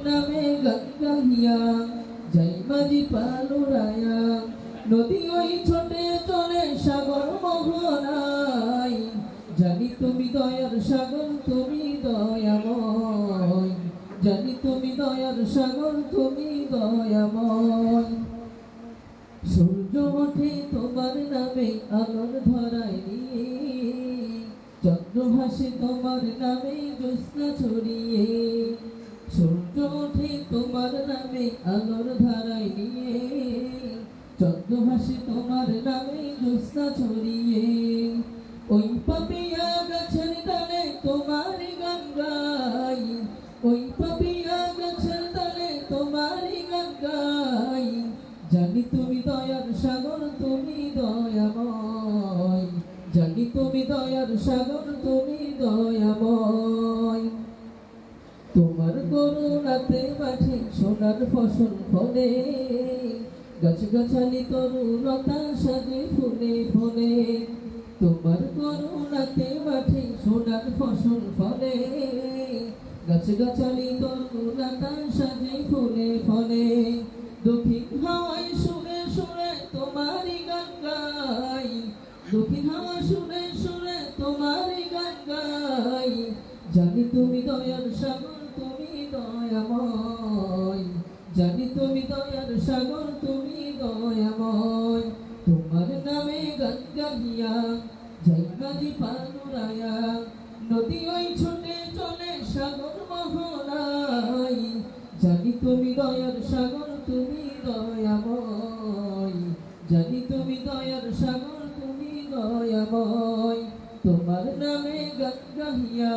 নামে গান গাহিয়া যাই মাঝি পালুরায়া নদী ওই ছোটে চলে সাগর মোহনায় জানি তুমি দয়ার সাগর তুমি দয়াময় জানি তুমি দয়ার সাগর তুমি দয়াময় সূর্য ওঠে তোমার নামে আলোর ধরায় নিয়ে চন্দ্র হাসে তোমার নামে জ্যোৎস্না ছড়িয়ে সূর্য ওঠে তোমার নামে আলোর ধারায় নিয়ে চন্দ্র হাসে তোমার নামে জ্যোৎস্না ছড়িয়ে ওই পাপিয়া গাছের ডালে তোমার গান গাই ওই পাপিয়া গাছের ডালে তোমার গান গাই জানি তুমি দয়ার সাগর তুমি দয়াময় জানি তুমি দয়ার সাগর তুমি দয়াময় তোমার করুণাতে মাঠে সোনার ফসল ফলে গাছ গাছালি তরুলতা সাজে ফুলে ফলে তোমার করুণাতে মাঠে সোনার ফসল ফলে গাছ গাছালি তরুলতা সাজে ফুলে ফলে দক্ষিণ হাওয়ায় সুরে সুরে তোমারই গান গাই দক্ষিণ হাওয়া সুরে সুরে তোমারই গান গাই জানি তুমি দয়ার সাগর তুমি দয়াময় জানি তুমি দয়ার সাগর তুমি দয়াময় তোমার নামে গান গাহিয়া যাই মাঝি পালুরায়া নদী ওই ছুটে চলে সাগর মোহনায় জানি তুমি দয়ার সাগর তুমি দয়াময় জানি তুমি দয়ার সাগর তুমি দয়াময় তোমার নামে গান গাহিয়া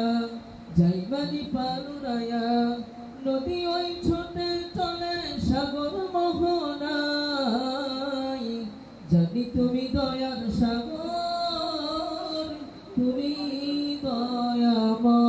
যাই মাঝি পালুরায়া নদী ওই ছোটে চলে সাগর মোহনায় জানি তুমি দয়ার সাগর তুমি দয়াময়।